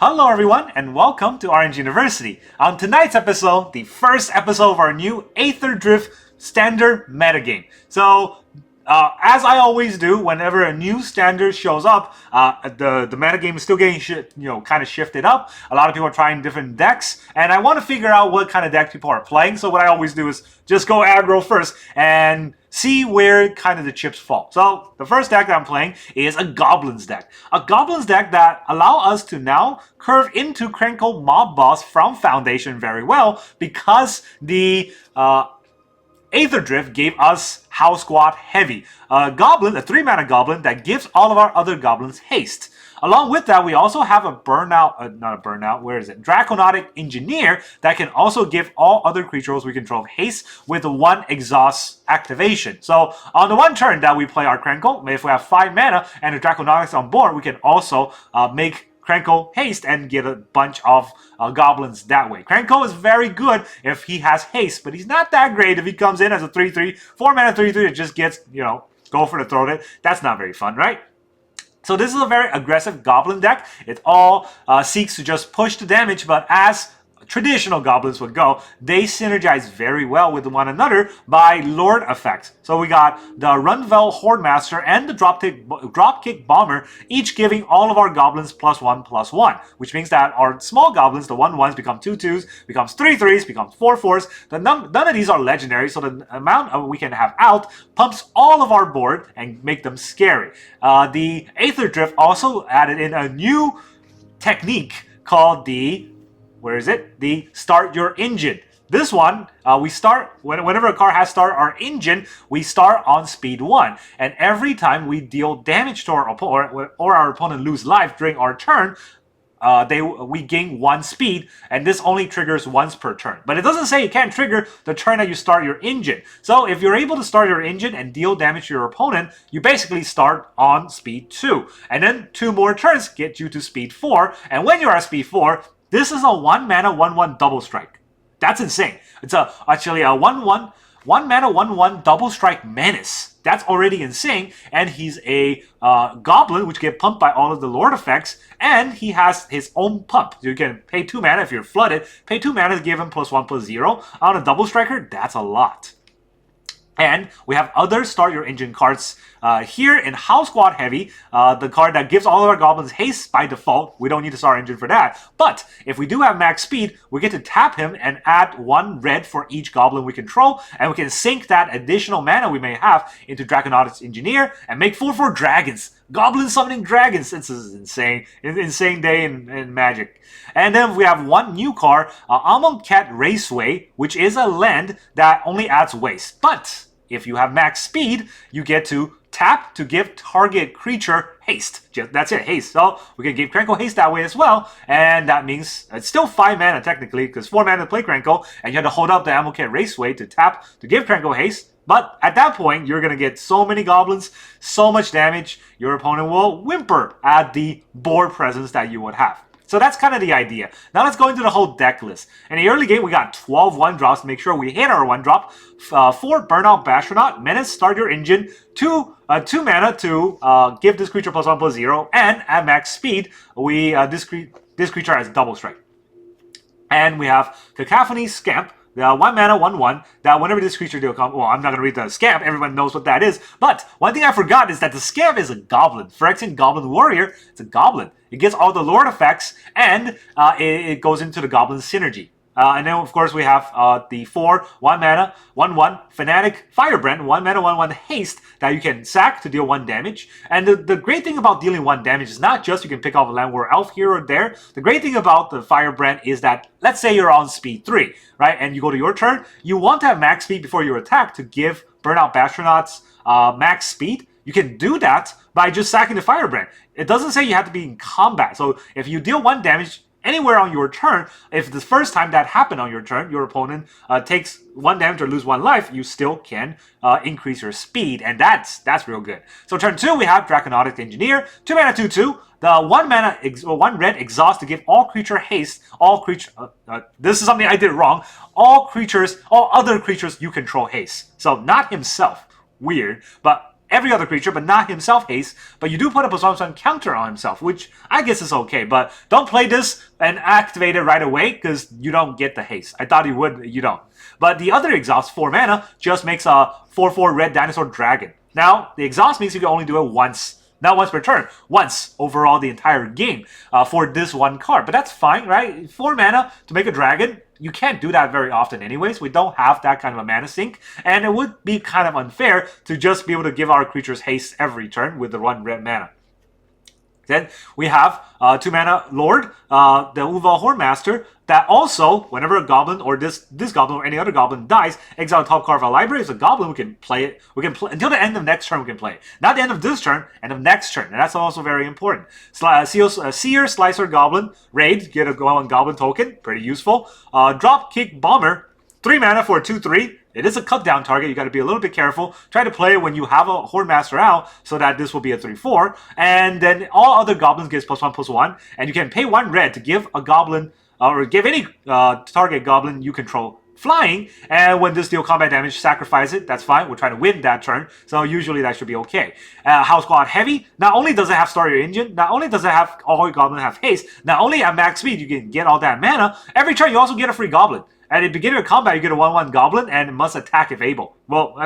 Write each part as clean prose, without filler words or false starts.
Hello everyone and welcome to RNG University. On tonight's episode, the first episode of our new Aetherdrift standard metagame. So, as I always do, whenever a new standard shows up, the metagame is still getting kind of shifted up. A lot of people are trying different decks, and I want to figure out what kind of deck people are playing. So what I always do is just go aggro first and see where kind of the chips fall. So the first deck that I'm playing is a Goblins deck. A Goblins deck that allow us to now curve into Krenko Mob Boss from Foundation very well because the Aetherdrift gave us Howlsquad Heavy, a goblin, a 3-mana goblin that gives all of our other goblins haste. Along with that, we also have a Draconautics Engineer that can also give all other creatures we control haste with one exhaust activation. So on the one turn that we play our Krenko, if we have 5 mana and the Draconautics on board, we can also make Krenko haste and get a bunch of goblins that way. Krenko is very good if he has haste, but he's not that great if he comes in as a 3-3, 4-mana 3-3 that just gets, go for the throat. That's not very fun, right? So this is a very aggressive goblin deck. It all seeks to just push the damage, but as traditional goblins would go, they synergize very well with one another by Lord effects. So we got the Rundvelt Hordemaster and the Dropkick Bomber, each giving all of our goblins +1/+1, which means that our small goblins, the 1/1s, become 2/2s, becomes 3/3s, becomes 4/4s. None of these are legendary, so the amount we can have out pumps all of our board and make them scary. The Aetherdrift also added in a new technique called the the Start Your Engine. This one, we start, whenever a card has Start Our Engine, we start on speed 1. And every time we deal damage to our opponent, or our opponent lose life during our turn, we gain 1 speed, and this only triggers once per turn. But it doesn't say you can't trigger the turn that you start your engine. So if you're able to start your engine and deal damage to your opponent, you basically start on speed 2. And then 2 more turns get you to speed 4. And when you're at speed 4, this is a 1-mana 1/1 double strike. That's insane. It's actually a 1/1 1-mana 1/1 double strike menace. That's already insane. And he's a goblin, which get pumped by all of the Lord effects, and he has his own pump. So you can pay 2 mana if you're flooded. Pay 2 mana to give him +1/+0. On a double striker, that's a lot. And we have other Start Your Engine cards here in Howlsquad Heavy, the card that gives all of our goblins haste by default. We don't need to start our engine for that. But if we do have max speed, we get to tap him and add 1 red for each goblin we control, and we can sink that additional mana we may have into Draconautics Engineer and make 4/4 dragons. Goblin summoning dragons. This is insane. Insane day in Magic. And then we have 1 new card, Amonkhet Raceway, which is a land that only adds waste. But if you have max speed, you get to tap to give target creature haste. That's it, haste. So we can give Krenko haste that way as well. And that means it's still 5 mana technically, because 4 mana to play Krenko, and you have to hold up the Amonkhet Raceway to tap to give Krenko haste. But at that point, you're going to get so many goblins, so much damage, your opponent will whimper at the board presence that you would have. So that's kind of the idea. Now let's go into the whole deck list. In the early game, we got 12 1-drops to make sure we hit our 1-drop. 4 Burnout Bashtronaut, Menace, Start Your Engine, 2 mana to give this creature +1/+0, and at max speed, this creature has double strike. And we have Cacophony Scamp, the 1-mana 1/1, that whenever this creature deal comes, well, I'm not going to read the Scamp, everyone knows what that is, but one thing I forgot is that the Scamp is a goblin. Phyrexian Goblin Warrior, it's a goblin. It gets all the Lord effects, and it goes into the Goblin synergy. And then, of course, we have the 4 1-mana 1/1 Fanatical Firebrand, 1-mana 1/1 haste that you can sack to deal 1 damage. And the great thing about dealing 1 damage is not just you can pick off a land war elf here or there. The great thing about the Firebrand is that, let's say you're on speed 3, right? And you go to your turn, you want to have max speed before you attack to give Burnout Bashtronaut's max speed. You can do that by just sacking the Firebrand. It doesn't say you have to be in combat. So if you deal 1 damage anywhere on your turn, if the first time that happened on your turn, your opponent takes 1 damage or lose 1 life, you still can increase your speed, and that's real good. So turn 2, we have Draconautics Engineer, 2 mana 2/2. The 1 red exhaust to give all creature haste. This is something I did wrong. All other creatures you control haste. So not himself. Weird, but every other creature, but not himself haste. But you do put a +1/+1 counter on himself, which I guess is okay. But don't play this and activate it right away, because you don't get the haste. I thought you would, you don't. But the other exhaust, 4 mana, just makes a 4/4 red dinosaur dragon. Now, the exhaust means you can only do it once. Not once per turn, once overall the entire game for this one card. But that's fine, right? 4 mana to make a dragon, you can't do that very often anyways. We don't have that kind of a mana sink, and it would be kind of unfair to just be able to give our creatures haste every turn with the 1 red mana. Then we have 2 mana Lord, the Rundvelt Hordemaster, that also, whenever a goblin or this goblin or any other goblin dies, exile the top card of our library. As a goblin, we can play it. We can play until the end of next turn. We can play it. Not the end of this turn, end of next turn, and that's also very important. Searslicer Goblin raid, get a goblin token, pretty useful. Dropkick Bomber, 3 mana for a 2/3. It is a cut down target. You got to be a little bit careful. Try to play it when you have a Hordemaster out, so that this will be a 3/4. And then all other goblins gets +1/+1, and you can pay 1 red to give a goblin or give any target goblin you control flying. And when this deal combat damage, sacrifice it. That's fine. We're trying to win that turn, so usually that should be okay. Howlsquad Heavy. Not only does it have Starter Engine, not only does it have all your goblin have haste, not only at max speed you can get all that mana. Every turn you also get a free goblin. At the beginning of combat, you get a 1/1 goblin and it must attack if able. Well,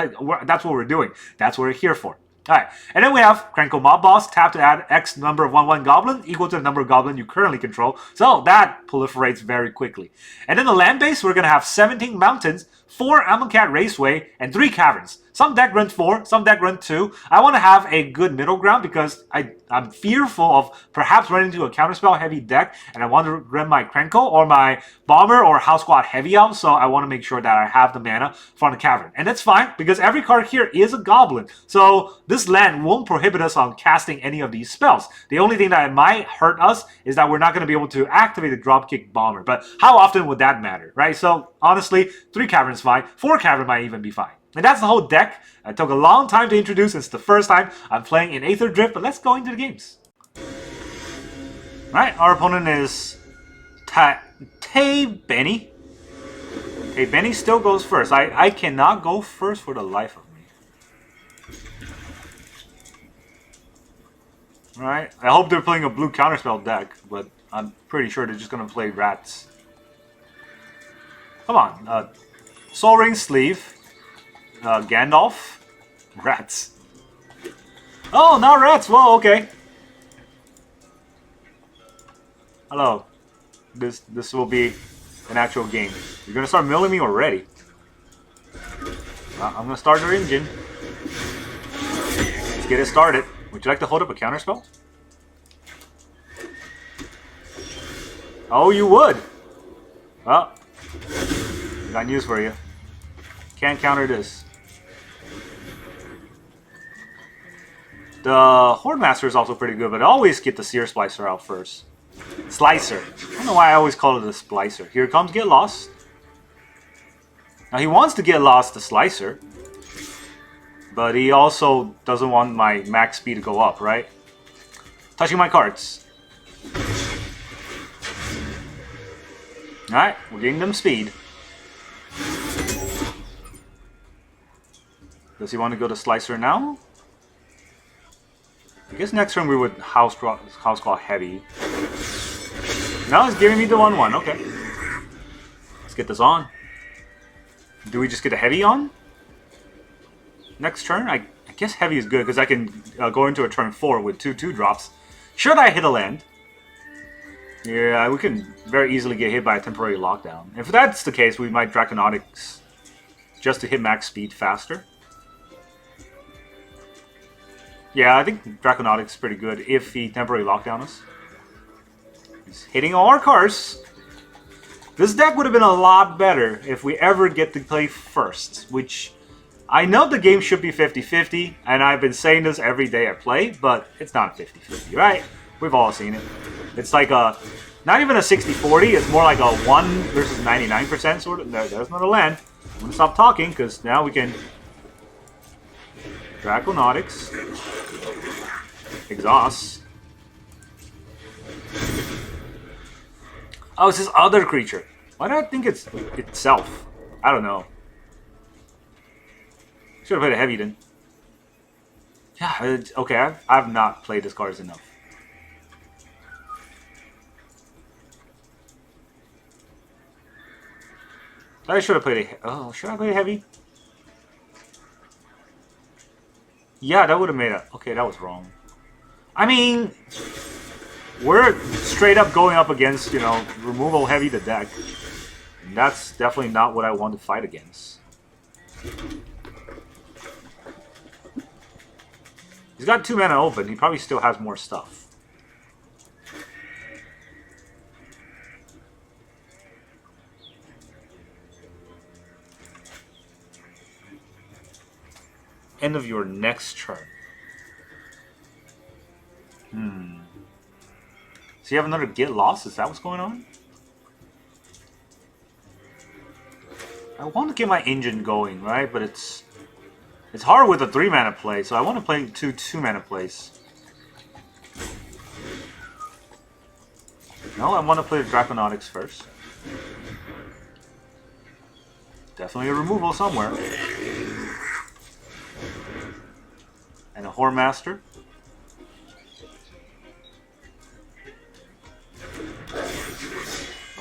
that's what we're doing. That's what we're here for. Alright, and then we have Krenko Mob Boss. Tap to add X number of 1/1 goblin equal to the number of goblin you currently control. So that proliferates very quickly. And then the land base, we're going to have 17 mountains, 4 Amonkhet Raceway, and 3 caverns. Some deck run 4, some deck run 2. I want to have a good middle ground because I'm fearful of perhaps running into a counterspell heavy deck, and I want to run my Krenko or my Bomber or Howlsquad Heavy out, so I want to make sure that I have the mana for the cavern. And that's fine because every card here is a goblin, so this land won't prohibit us on casting any of these spells. The only thing that might hurt us is that we're not going to be able to activate the Dropkick Bomber, but how often would that matter, right? So honestly, 3 caverns fine, 4 cavern might even be fine. And that's the whole deck. It took a long time to introduce. It's the first time I'm playing in Aetherdrift, but let's go into the games. Alright, our opponent is Benny. Okay, Benny still goes first. I cannot go first for the life of me. Alright, I hope they're playing a blue counterspell deck, but I'm pretty sure they're just going to play rats. Come on, Soul Ring Sleeve. Gandalf? Rats. Oh, not rats! Well, okay. Hello. This will be an actual game. You're gonna start milling me already. I'm gonna start your engine. Let's get it started. Would you like to hold up a counterspell? Oh, you would! Well, got news for you. Can't counter this. The Hordemaster is also pretty good, but I always get the Searslicer out first. Slicer. I don't know why I always call it a Splicer. Here comes Get Lost. Now he wants to get lost the Slicer, but he also doesn't want my max speed to go up, right? Touching my cards. Alright, we're getting them speed. Does he want to go to Slicer now? I guess next turn we would Howlsquad Heavy. Now he's giving me the 1/1. Okay. Let's get this on. Do we just get a Heavy on? Next turn? I guess Heavy is good because I can go into a turn 4 with 2/2 drops. Should I hit a land? Yeah, we can very easily get hit by a temporary lockdown. If that's the case, we might Draconautics just to hit max speed faster. Yeah, I think Draconautics is pretty good if he temporarily lockdown us. He's hitting all our cards. This deck would have been a lot better if we ever get to play first, which I know the game should be 50-50, and I've been saying this every day I play, but it's not 50-50, right? We've all seen it. It's like a, not even a 60-40, it's more like a 1 versus 99% sort of. There's another land. I'm going to stop talking, because now we can Draconautics, exhaust. Oh, it's this other creature. Why do I think it's itself? I don't know. Should have played a Heavy then. Yeah, okay, I've not played this cards enough. I should have played a... Oh, should I play a heavy? Yeah, that would have made it... Okay, that was wrong. I mean... We're straight up going up against, you know, removal heavy the deck. And that's definitely not what I want to fight against. He's got 2 mana open. He probably still has more stuff. End of your next turn. So you have another get lost? Is that what's going on? I want to get my engine going, right? But it's hard with a 3 mana play, so I want to play 2 2-mana plays. No, I want to play the Draconautics first. Definitely a removal somewhere. And a Hordemaster.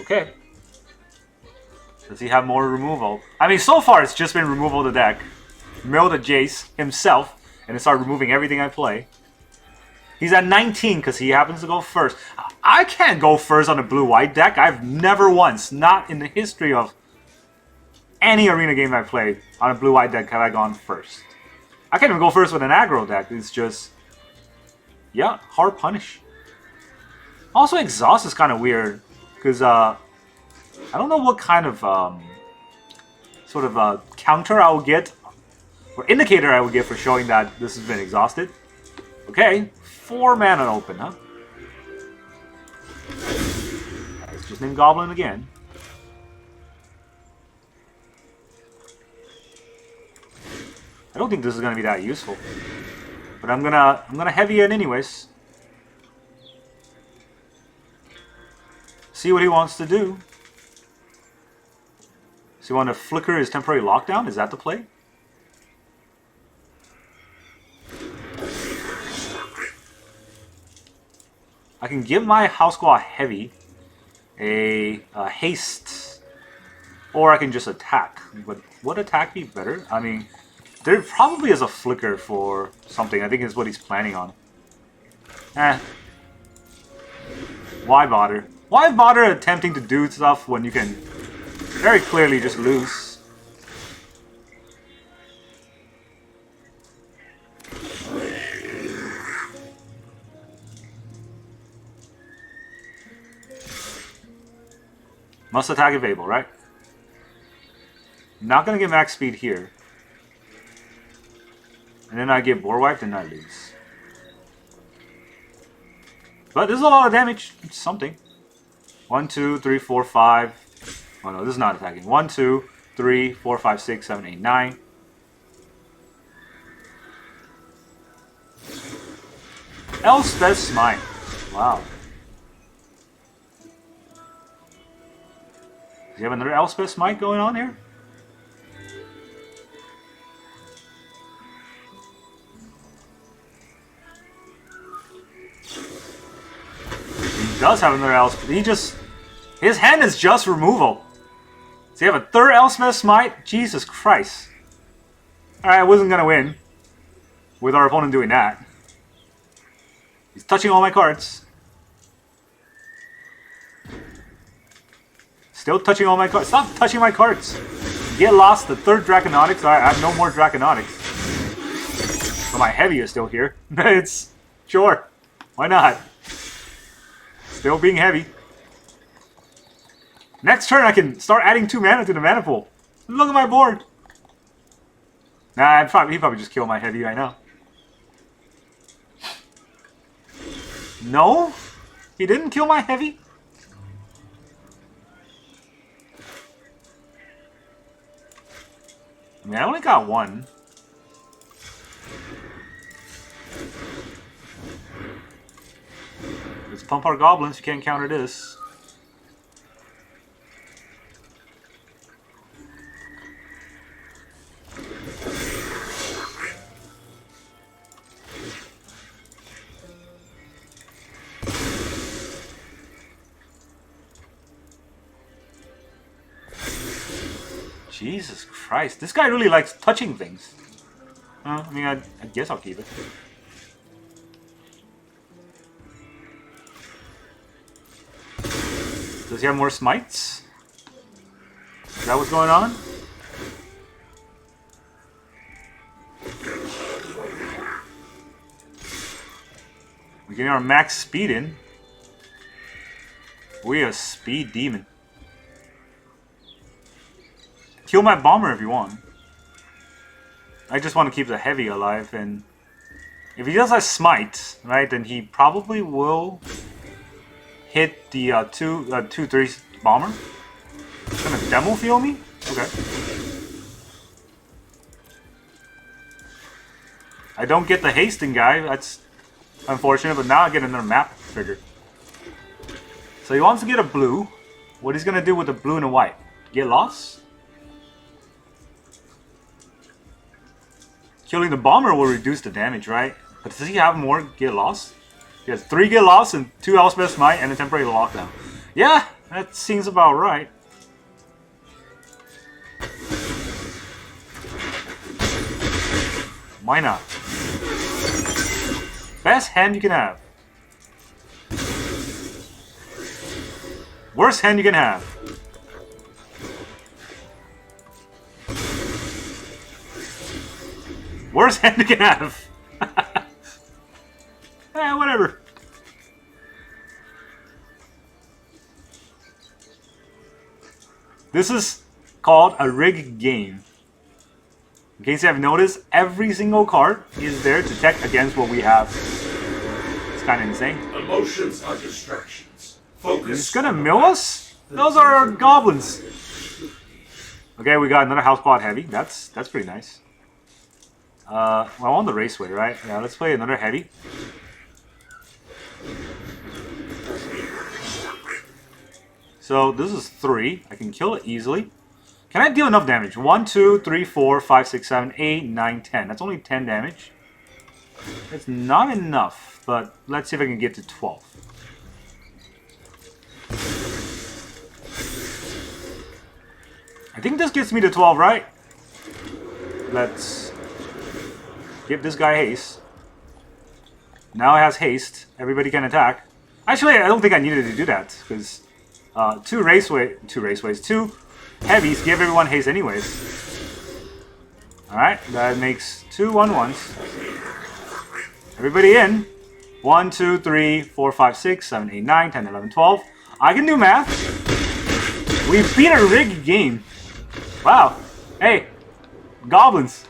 Okay. Does he have more removal? I mean, so far it's just been removal of the deck. Mill the Jace himself, and start removing everything I play. He's at 19 because he happens to go first. I can't go first on a blue-white deck. I've never once, not in the history of any arena game I've played, on a blue-white deck have I gone first. I can't even go first with an aggro deck. It's just, yeah, hard punish. Also, exhaust is kind of weird. Because I don't know what kind of sort of counter I will get, or indicator I will get for showing that this has been exhausted. Okay, 4 mana open, huh? It's just named Goblin again. I don't think this is gonna be that useful, but I'm gonna heavy it anyways. See what he wants to do. So you want to flicker his temporary lockdown? Is that the play? I can give my Howlsquad Heavy a haste, or I can just attack. But would attack be better? I mean, there probably is a flicker for something. I think is what he's planning on. Why bother? Why bother attempting to do stuff when you can very clearly just lose? Must attack if able, right? Not gonna get max speed here. And then I get board wiped and I lose. But this is a lot of damage. It's something. 1, 2, 3, 4, 5. Oh no, this is not attacking. 1, 2, 3, 4, 5, 6, 7, 8, 9. Elspeth Smite. Wow. Does he have another Elspeth Smite going on here? He does have another Elspeth. His hand is just removal. Does he have a third Elspeth Smite? Jesus Christ. Alright, I wasn't gonna win with our opponent doing that. He's touching all my cards. Still touching all my cards. Stop touching my cards. Get lost. The third Draconautics. I have no more Draconautics. But my heavy is still here. It's sure. Why not? Still being heavy. Next turn I can start adding 2 mana to the mana pool. Look at my board. Nah, he'd probably just kill my heavy right now. No? He didn't kill my heavy? I mean, I only got 1. Let's pump our goblins. You can't counter this. Jesus Christ. This guy really likes touching things. I mean, I guess I'll keep it. Does he have more smites? Is that what's going on? We're getting our max speed in. We're a speed demon. Kill my bomber if you want. I just want to keep the heavy alive, and if he does have smite, right, then he probably will hit the 2/3 bomber. He's gonna demo feel me? Okay. I don't get the hasting guy, that's unfortunate, but now I get another map trigger. So he wants to get a blue. What he's gonna do with the blue and the white? Get lost? Killing the bomber will reduce the damage, right? But does he have more get lost? He has 3 get lost and 2 Elspeth Smite and a temporary lockdown. Yeah, that seems about right. Why not? Best hand you can have. Worst hand you can have. Worst hand you can have. Whatever. This is called a rig game. In case you have noticed, every single card is there to check against what we have. It's kind of insane. Emotions are distractions. Focus. He's gonna mill us? Those are our goblins. Okay, we got another Howlsquad Heavy. That's pretty nice. Well, I want the Raceway, right? Yeah, let's play another Heavy. So this is 3. I can kill it easily. Can I deal enough damage? 1, 2, 3, 4, 5, 6, 7, 8, 9, 10. That's only 10 damage. It's not enough, but let's see if I can get to 12. I think this gets me to 12, right? Let's give this guy haste. Now it has haste. Everybody can attack. Actually, I don't think I needed to do that, because 2 heavies give everyone haste anyways. Alright, that makes 2 1/1s. Everybody in. 1, 2, 3, 4, 5, 6, 7, 8, 9, 10, 11, 12. I can do math. We beat a rigged game. Wow. Hey, goblins.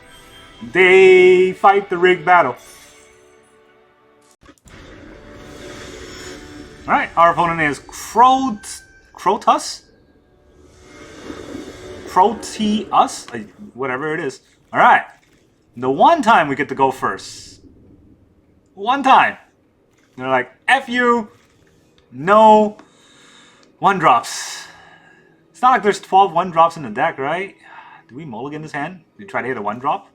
They fight the rigged battle. Alright, our opponent is Crotus? Proteus? Whatever it is. Alright. The one time we get to go first. One time. They're like, F you. No 1-drops. It's not like there's 12 1-drops in the deck, right? Do we mulligan this hand? Do we try to hit a 1-drop?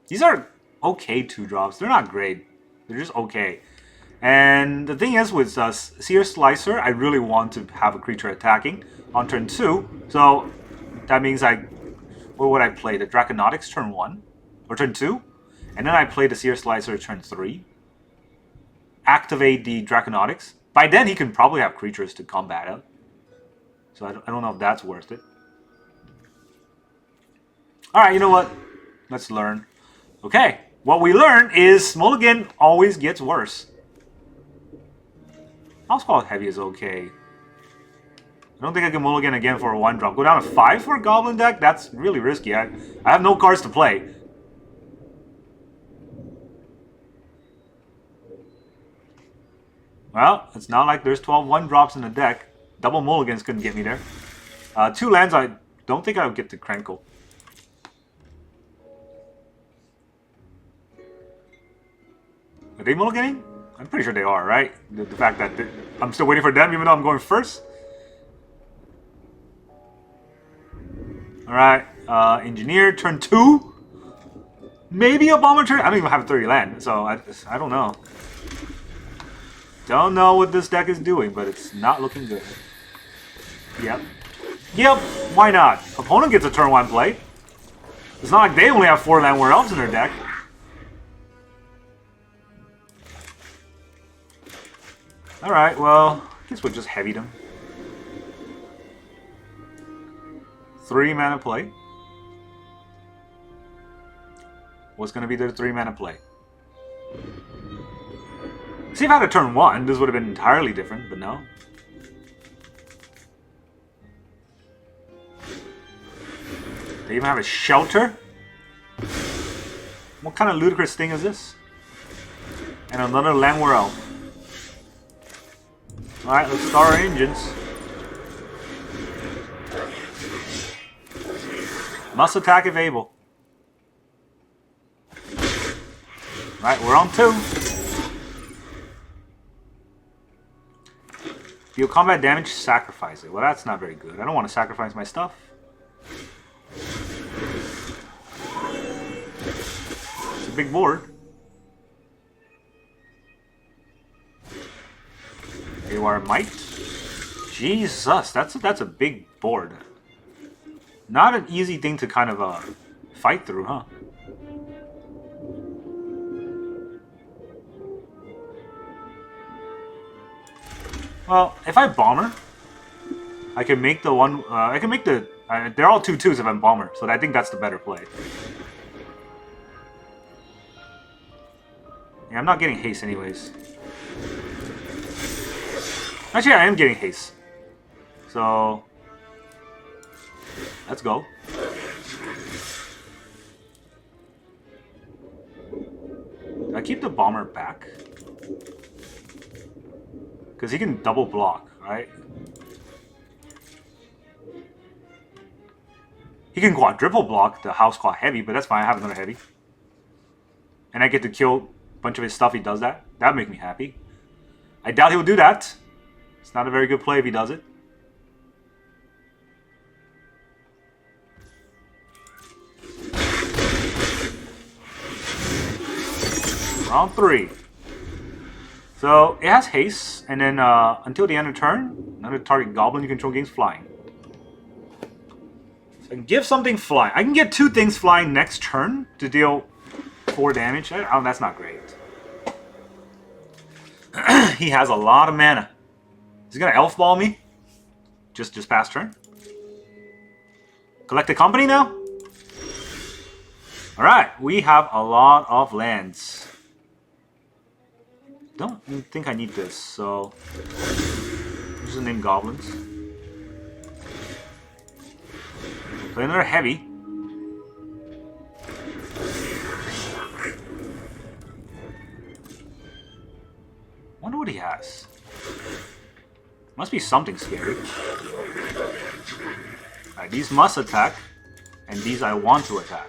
These are okay 2-drops. They're not great. They're just okay. And the thing is, with Searslicer, I really want to have a creature attacking on turn 2. So that means what would I play? The Draconautics turn 1? Or turn 2? And then I play the Searslicer turn 3. Activate the Draconautics. By then, he can probably have creatures to combat it. So I don't know if that's worth it. Alright, you know what? Let's learn. Okay, what we learn is mulligan always gets worse. Howlsquad Heavy is okay. I don't think I can mulligan again for a 1-drop. Go down to 5 for a Goblin deck? That's really risky. I have no cards to play. Well, it's not like there's 12 1-drops in the deck. Double mulligans couldn't get me there. 2 lands, I don't think I would get to Krenko. Are they mulliganing? I'm pretty sure they are, right? The fact that I'm still waiting for them even though I'm going first. Alright, Engineer, turn 2? Maybe a Bomber turn? I don't even have a 30 land, so I don't know. Don't know what this deck is doing, but it's not looking good. Yep. Yep, why not? Opponent gets a turn 1 play. It's not like they only have 4 Land Elves in their deck. Alright, well, I guess we'll just heavy them. 3 mana play. What's going to be their 3 mana play? See, if I had a turn 1, this would have been entirely different, but no. They even have a shelter? What kind of ludicrous thing is this? And another Landware Elf. Alright, let's start our engines. Must attack if able. Alright, we're on 2. Deal combat damage, sacrifice it. Well, that's not very good. I don't want to sacrifice my stuff. It's a big board. AWR Might. Jesus, that's a big board. Not an easy thing to kind of fight through, huh? Well, if I Bomber, I can make the one. I can make the. They're all 2/2s if I'm Bomber, so I think that's the better play. Yeah, I'm not getting haste anyways. Actually, I am getting haste. So let's go. I keep the Bomber back. Because he can double block, right? He can quadruple block the Howlsquad Heavy, but that's fine. I have another Heavy. And I get to kill a bunch of his stuff. He does that. That would make me happy. I doubt he'll do that. It's not a very good play if he does it. Round 3. So, it has haste, and then until the end of turn, another target goblin you control gains flying. So I can give something flying. I can get 2 things flying next turn to deal 4 damage. Oh, that's not great. He has a lot of mana. Is he going to elf ball me? Just past turn? Collect the company now? Alright, we have a lot of lands. Don't think I need this, so just name goblins. Play another heavy. Wonder what he has. Must be something scary. Alright, these must attack, and these I want to attack.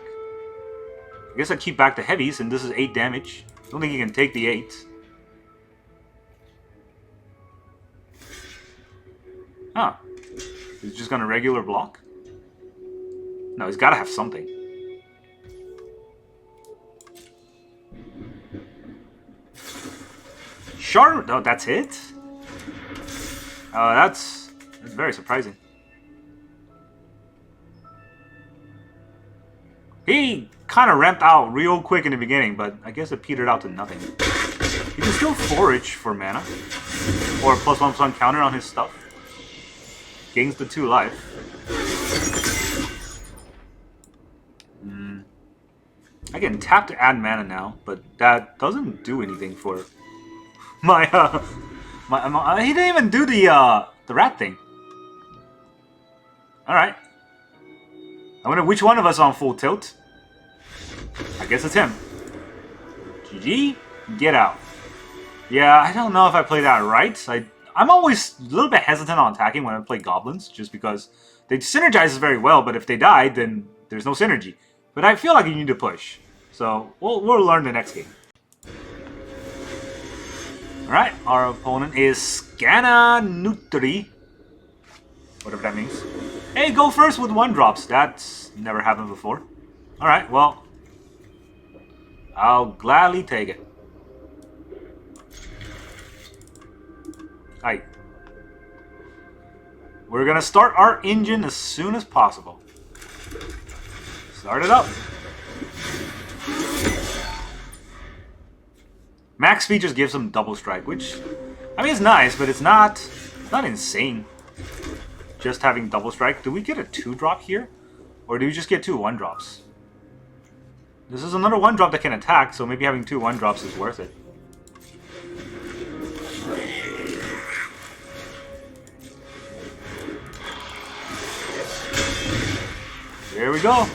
I guess I keep back the heavies, and this is 8 damage. I don't think he can take the 8. Huh. He's just gonna regular block? No, he's gotta have something. Sure, no, that's it? That's very surprising. He kind of ramped out real quick in the beginning, but I guess it petered out to nothing. He can still forage for mana. Or +1/+1 counter on his stuff. Gains the 2 life. I can tap to add mana now, but that doesn't do anything for my he didn't even do the rat thing. Alright. I wonder which one of us on full tilt. I guess it's him. GG, get out. Yeah, I don't know if I played that right. I'm always a little bit hesitant on attacking when I play goblins, just because they synergize very well, but if they die, then there's no synergy. But I feel like you need to push. So, we'll learn the next game. Alright, our opponent is Scananutri. Whatever that means. Hey, go first with 1-drops. That's never happened before. Alright, well, I'll gladly take it. Aye. We're gonna start our engine as soon as possible. Start it up. Max speed just gives him double strike, which, I mean, it's nice, but it's not insane. Just having double strike. Do we get a 2-drop here? Or do we just get 2 1-drops? This is another 1-drop that can attack, so maybe having 2 1-drops is worth it. There we go.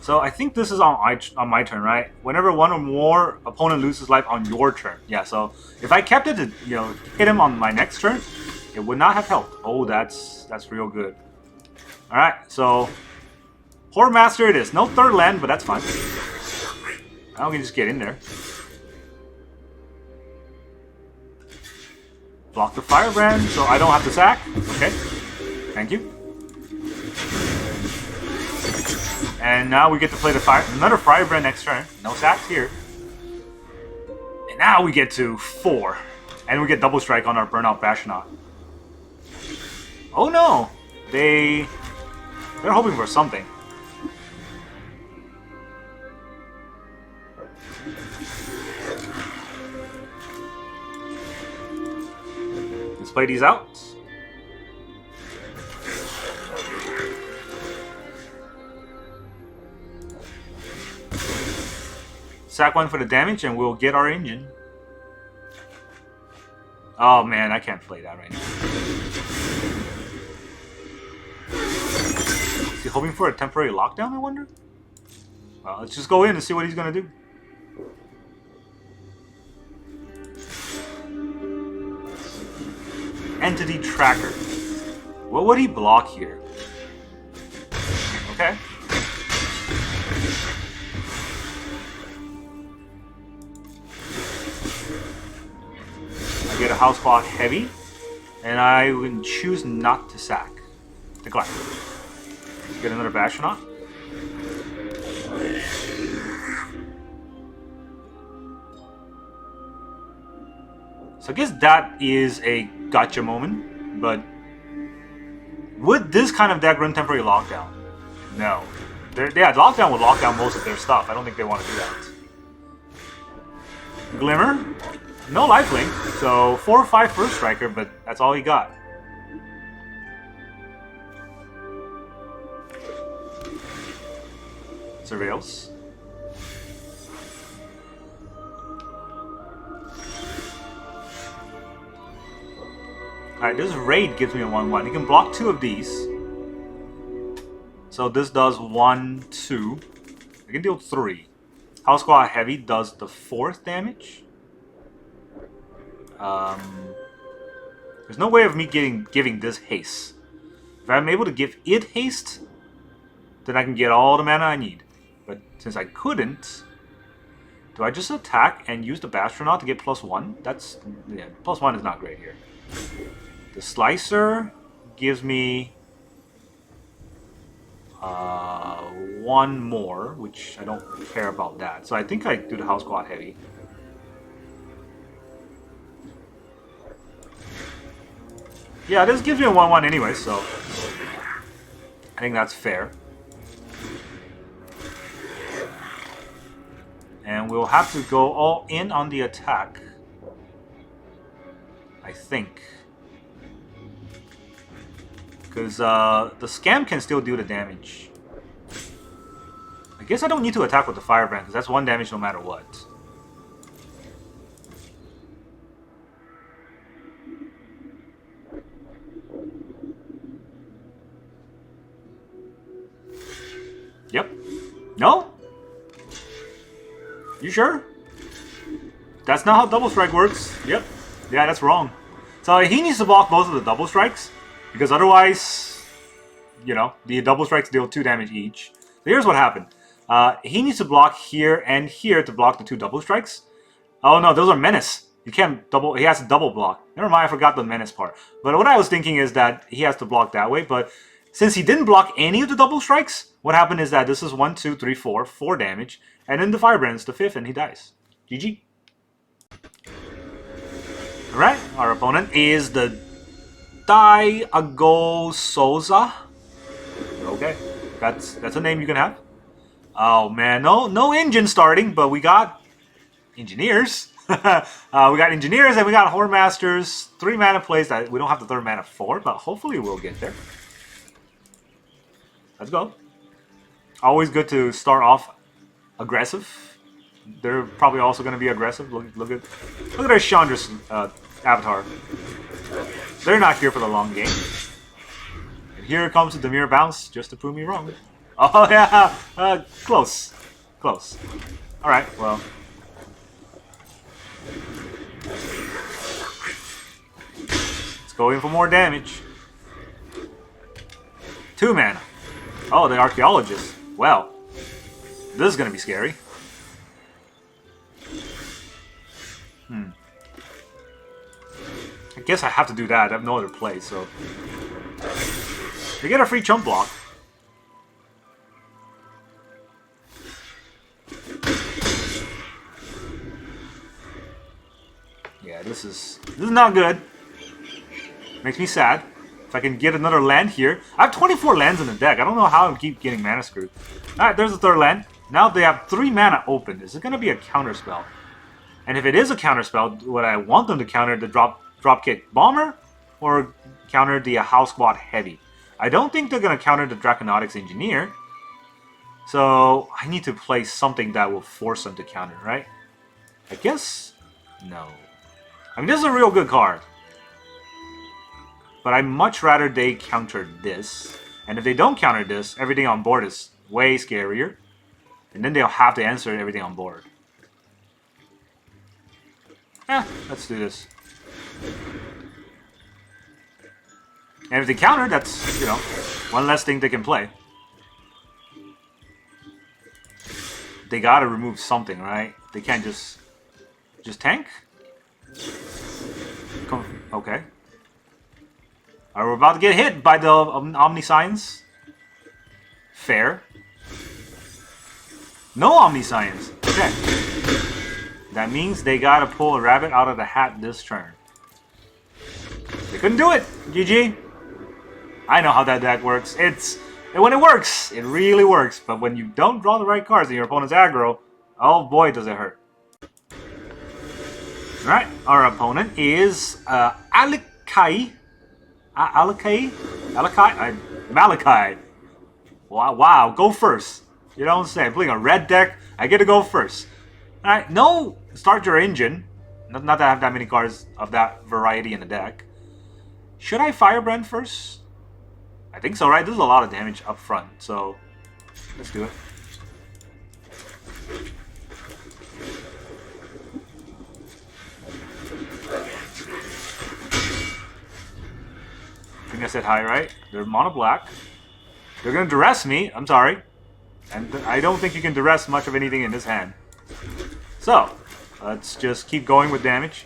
So I think this is on my turn, right? Whenever one or more opponent loses life on your turn. Yeah, so if I kept it to, you know, hit him on my next turn, it would not have helped. Oh, that's real good. Alright, so Hordemaster it is. No 3rd land, but that's fine. Now we can just get in there. Block the Firebrand, so I don't have to sack. Okay. Thank you. And now we get to play another Firebrand next turn. No sacks here. And now we get to 4. And we get double strike on our Burnout Bashtronaut. Oh no! They're hoping for something. Let's play these out. Sack 1 for the damage and we'll get our engine. Oh man, I can't play that right now. Is he hoping for a temporary lockdown, I wonder? Well, let's just go in and see what he's gonna do. Entity Tracker. What would he block here? Okay. I get a Howlsquad Heavy, and I would choose not to sack. Decline. Get another Bashtronaut. So I guess that is a gotcha moment, but would this kind of deck run temporary lockdown? No. Yeah, lockdown would lock down most of their stuff. I don't think they want to do that. Glimmer. No lifelink, so 4 or 5 first striker, but that's all he got. Surveils. Alright, this raid gives me a 1/1. He can block 2 of these. So this does 1, 2. I can deal 3. Howlsquad Heavy does the 4th damage. There's no way of me giving this haste. If I'm able to give it haste, then I can get all the mana I need. But since I couldn't, do I just attack and use the Bashtronaut to get +1? That's, yeah, +1 is not great here. The Slicer gives me 1 more, which I don't care about that. So I think I do the Howlsquad Heavy. Yeah, this gives me a 1/1 anyway, so I think that's fair. And we'll have to go all in on the attack, I think. Because the Scamp can still do the damage. I guess I don't need to attack with the Firebrand, because that's 1 damage no matter what. Yep. No? You sure? That's not how double strike works. Yep. Yeah, that's wrong. So he needs to block both of the double strikes, because otherwise, you know, the double strikes deal 2 damage each. So here's what happened. He needs to block here and here to block the 2 double strikes. Oh no, those are menace. You can't double. He has to double block. Never mind, I forgot the menace part. But what I was thinking is that he has to block that way. But since he didn't block any of the double strikes, what happened is that this is 1, 2, 3, 4 damage, and then the Firebrand is the 5th, and he dies. GG. Alright, our opponent is the Souza. Okay, that's a name you can have. Oh man, no engine starting, but we got engineers. We got engineers and we got Hordemasters. 3 mana plays that we don't have the 3rd mana for, but hopefully we'll get there. Let's go. Always good to start off aggressive. They're probably also going to be aggressive. Look at their Chandra's avatar. They're not here for the long game. And here comes the Dimir bounce just to prove me wrong. Oh yeah, close. Alright, well. Let's go in for more damage. 2 mana. Oh, the Archaeologist. Well, this is going to be scary. I guess I have to do that. I have no other play, so... We get a free chump block. Yeah, this is not good. Makes me sad. If I can get another land here. I have 24 lands in the deck. I don't know how I keep getting mana screwed. Alright, there's the 3rd land. Now they have 3 mana open. Is it going to be a counterspell? And if it is a counterspell, would I want them to counter the Dropkick Bomber? Or counter the Howlsquad Heavy? I don't think they're going to counter the Draconautics Engineer. So I need to play something that will force them to counter, right? I guess... no. I mean, this is a real good card. But I'd much rather they counter this. And if they don't counter this, everything on board is way scarier. And then they'll have to answer everything on board. Let's do this. And if they counter, that's, you know, one less thing they can play. They gotta remove something, right? They can't just tank? Okay. We're about to get hit by the Omniscience. Fair. No Omniscience. Okay. That means they gotta pull a rabbit out of the hat this turn. They couldn't do it. GG. I know how that deck works. And when it works, it really works. But when you don't draw the right cards in your opponent's aggro, oh boy, does it hurt. Alright, our opponent is Malachi. Wow, go first. You know what I'm saying? I'm playing a red deck. I get to go first. Alright, no, start your engine. Not that I have that many cards of that variety in the deck. Should I Firebrand first? I think so, right? This is a lot of damage up front, so let's do it. I think I said hi, right? They're mono black. They're gonna duress me. I'm sorry. And I don't think you can duress much of anything in this hand. So, let's just keep going with damage.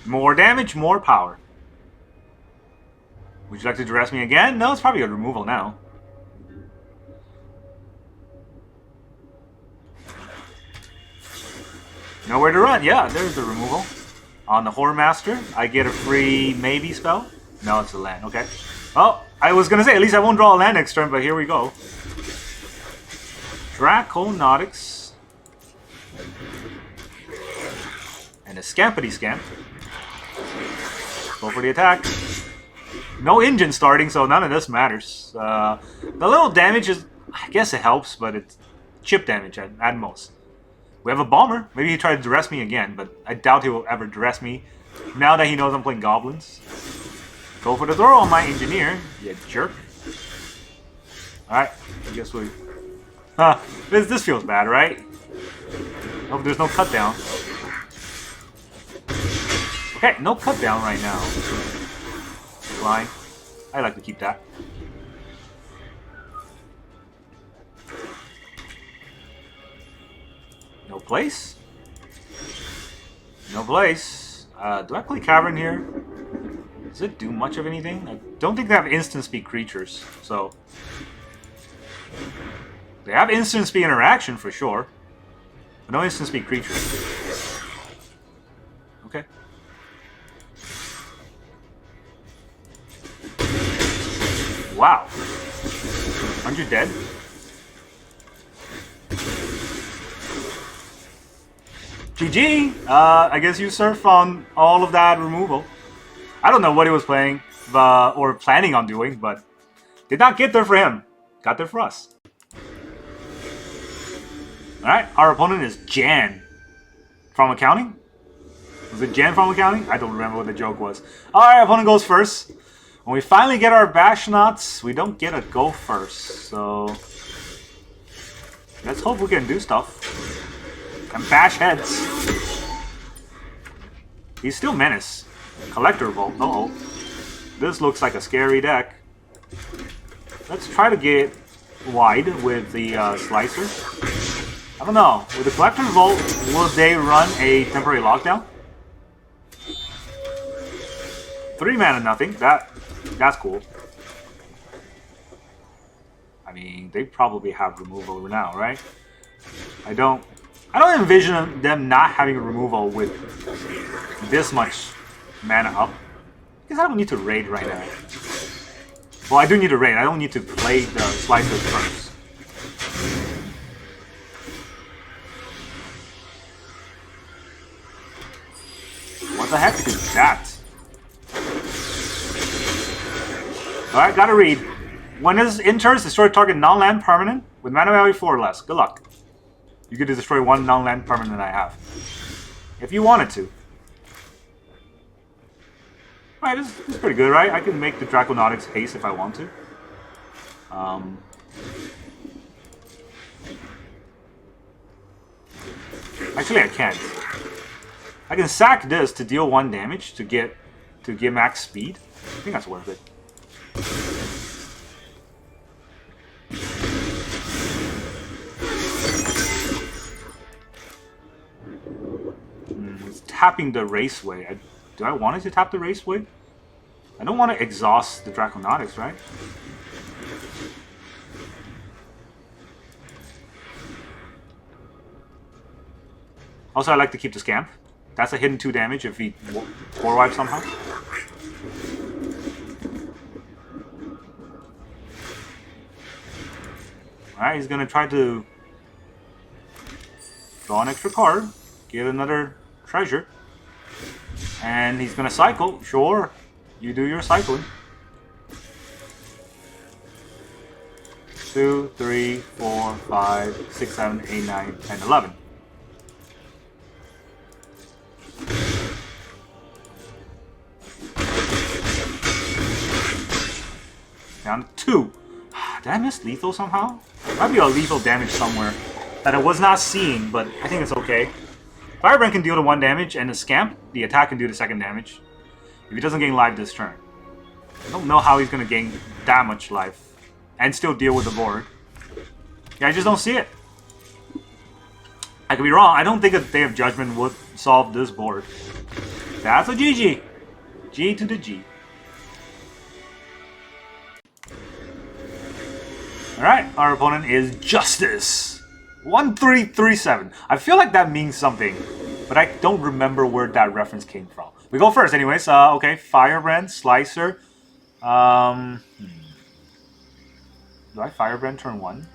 More damage, more power. Would you like to duress me again? No, it's probably a removal now. Nowhere to run. Yeah, there's the removal. On the Hordemaster, I get a free maybe spell. No, it's a land. Okay. Well, I was going to say, at least I won't draw a land next turn, but here we go. Draconautics. And a Scampity Scamp. Go for the attack. No engine starting, so none of this matters. The little damage is, I guess it helps, but it's chip damage at most. We have a Bomber. Maybe he tried to duress me again, but I doubt he will ever duress me now that he knows I'm playing Goblins. Go for the throw on my Engineer, you jerk. Alright, I guess we... This feels bad, right? Hope there's no cut down. Okay, no cut down right now. Fine. I like to keep that. No place? No place. Do I play Cavern here? Does it do much of anything? I don't think they have instant speed creatures, so... They have instant speed interaction for sure. But no instant speed creatures. Okay. Wow. Aren't you dead? GG! I guess you surf on all of that removal. I don't know what he was playing or planning on doing, but did not get there for him. Got there for us. Alright, our opponent is Jan. From accounting? Was it Jan from accounting? I don't remember what the joke was. Alright, opponent goes first. When we finally get our Bashtronauts, we don't get a go first. So let's hope we can do stuff. And bash heads. He's still Menace. Collector Vault. Uh-oh. This looks like a scary deck. Let's try to get wide with the Slicer. I don't know. With the Collector Vault, will they run a temporary lockdown? 3 mana, nothing. That's cool. I mean, they probably have removal now, right? I don't envision them not having a removal with this much mana up. Because I don't need to raid right now. Well, I do need to raid. I don't need to play the Slicers first. What the heck is that? Alright, gotta read. When this enters, destroy target non-land permanent with mana value 4 or less. Good luck. You could destroy 1 non-land permanent I have. If you wanted to. Alright, this is pretty good, right? I can make the Draconautics haste if I want to. Actually, I can't. I can sack this to deal 1 damage to get max speed. I think that's worth it. It's tapping the Raceway. Do I want it to tap the Raceway? I don't want to exhaust the Draconautics, right? Also, I like to keep the Scamp. That's a hidden 2 damage if he 4-wipe somehow. Alright, he's gonna try to draw an extra card, get another treasure, and he's gonna cycle. Sure, you do your cycling. 2, 3, 4, 5, 6, 7, 8, 9, 10, 11. Down to 2. Did I miss lethal somehow? There might be a lethal damage somewhere that I was not seeing, but I think it's okay. Firebrand can deal the 1 damage, and the Scamp, the attack can do the 2nd damage. If he doesn't gain life this turn. I don't know how he's going to gain that much life and still deal with the board. Yeah, I just don't see it. I could be wrong. I don't think a Day of Judgment would solve this board. That's a GG. G to the G. Alright, our opponent is Justice. 1337. I feel like that means something, but I don't remember where that reference came from. We go first anyways. Okay, Firebrand, Slicer. Do I Firebrand turn 1?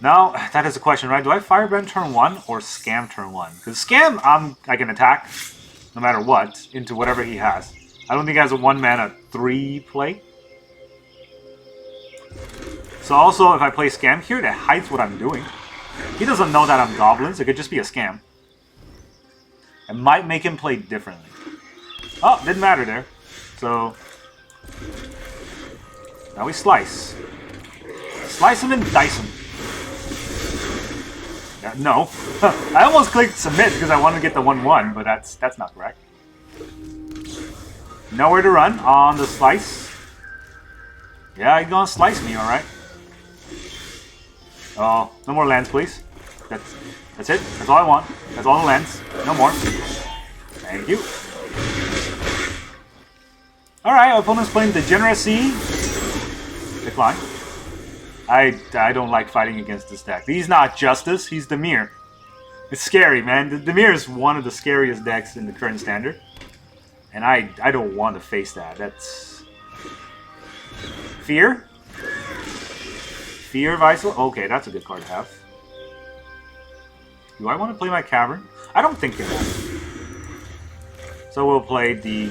Now, that is a question, right? Do I Firebrand turn 1 or Scam turn 1? Because Scam, I can attack no matter what into whatever he has. I don't think he has a 1 mana 3 play. So also, if I play Scam here, that hides what I'm doing. He doesn't know that I'm Goblins. It could just be a Scam. It might make him play differently. Oh, didn't matter there. So, now we slice. Slice him and dice him. No. I almost clicked submit because I wanted to get the 1-1, but that's not correct. Nowhere to run on the slice. Yeah, he's gonna slice me, alright. Oh, no more lands, please. That's it. That's all I want. That's all the lands. No more. Thank you. Alright, our opponent's playing Degeneracy. Decline. I don't like fighting against this deck. He's not Justice, he's Dimir. It's scary, man. The Dimir is one of the scariest decks in the current standard. And I don't want to face that. That's... Fear? Fear Visor? Okay, that's a good card to have. Do I want to play my Cavern? I don't think it will. So we'll play the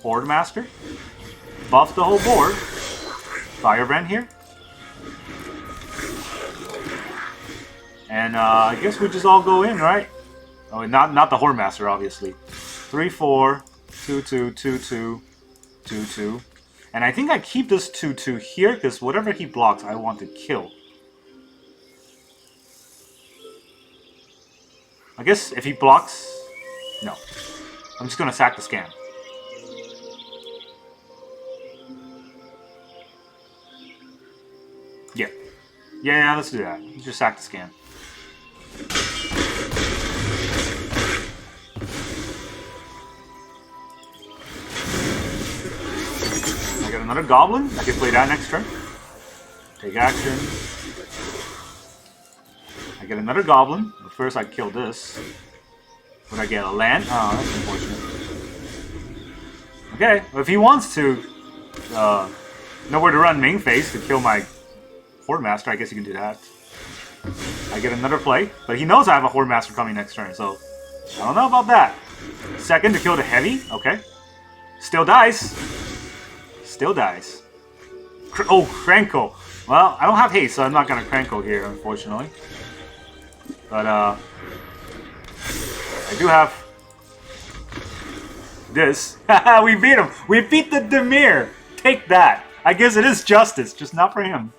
Hordemaster. Buff the whole board. Firebrand here. And I guess we just all go in, right? Oh, not the Hordemaster, obviously. 3-4, 2-2, 2-2, 2-2. And I think I keep this 2-2 here, because whatever he blocks, I want to kill. I guess if he blocks... No. I'm just going to sack the Scam. Yeah. Yeah, let's do that. Just sack the Scam. I got another Goblin. I can play that next turn. Take action. I get another Goblin. But first I kill this. Would I get a land? Oh, that's unfortunate. Okay, well, if he wants to know where to run main phase to kill my Hordemaster, I guess he can do that. I get another play, but he knows I have a Hordemaster coming next turn, so I don't know about that. Second to kill the Heavy, okay. Still dies. Still dies. Oh, Krenko. Well, I don't have haste, so I'm not going to Krenko here, unfortunately. But, I do have this. We beat him. We beat the Dimir. Take that. I guess it is justice, just not for him.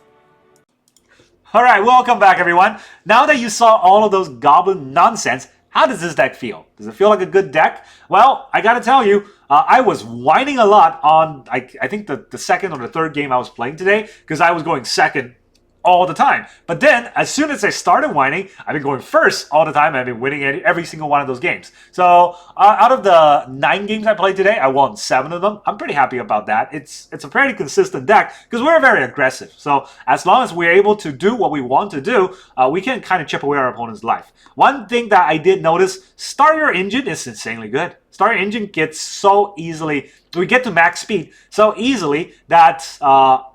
Alright, welcome back everyone. Now that you saw all of those Goblin nonsense, how does this deck feel? Does it feel like a good deck? Well, I gotta tell you, I was whining a lot on, I think the second or the third game I was playing today, because I was going second all the time. But then, as soon as I started whining, I've been going first all the time. I've been winning every single one of those games. So, out of the 9 games I played today, I won 7 of them. I'm pretty happy about that. It's a pretty consistent deck because we're very aggressive. So, as long as we're able to do what we want to do, we can kind of chip away our opponent's life. One thing that I did notice, Start Your Engine is insanely good. Start Your Engine gets so easily... We get to max speed so easily that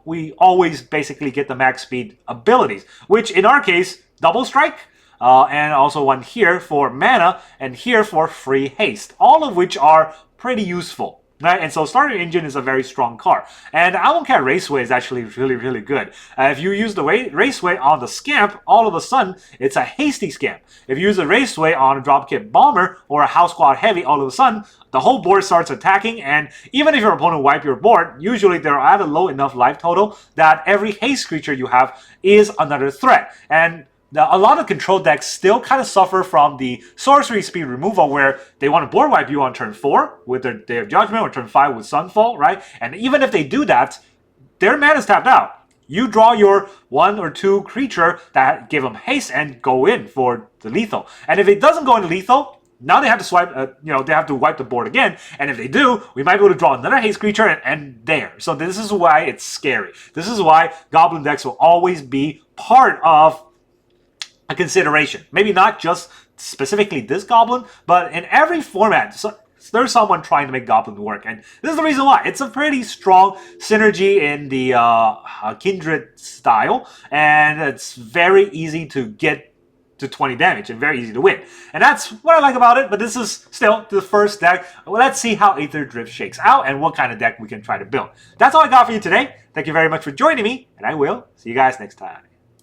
we always basically get the max speed abilities, which in our case, Double Strike, and also one here for mana, and here for free haste, all of which are pretty useful. Right? And so Starter Engine is a very strong card. And Amonkhet Raceway is actually really, really good. If you use the Raceway on the Scamp, all of a sudden, it's a hasty Scamp. If you use the Raceway on a Dropkick Bomber or a Howlsquad Heavy, all of a sudden, the whole board starts attacking, and even if your opponent wipe your board, usually they're at a low enough life total that every haste creature you have is another threat. And a lot of control decks still kind of suffer from the sorcery speed removal where they want to board wipe you on turn 4 with their Day of Judgment or turn 5 with Sunfall, right? And even if they do that, their mana's tapped out. You draw your 1 or 2 creature that give them haste and go in for the lethal. And if it doesn't go into lethal, now they have to swipe, they have to wipe the board again. And if they do, we might be able to draw another haste creature and there. So this is why it's scary. This is why Goblin decks will always be part of a consideration. Maybe not just specifically this Goblin, but in every format, so there's someone trying to make Goblin work. And this is the reason why. It's a pretty strong synergy in the Kindred style, and it's very easy to get to 20 damage and very easy to win. And that's what I like about it, but this is still the first deck. Well, let's see how Aetherdrift shakes out and what kind of deck we can try to build. That's all I got for you today. Thank you very much for joining me, and I will see you guys next time.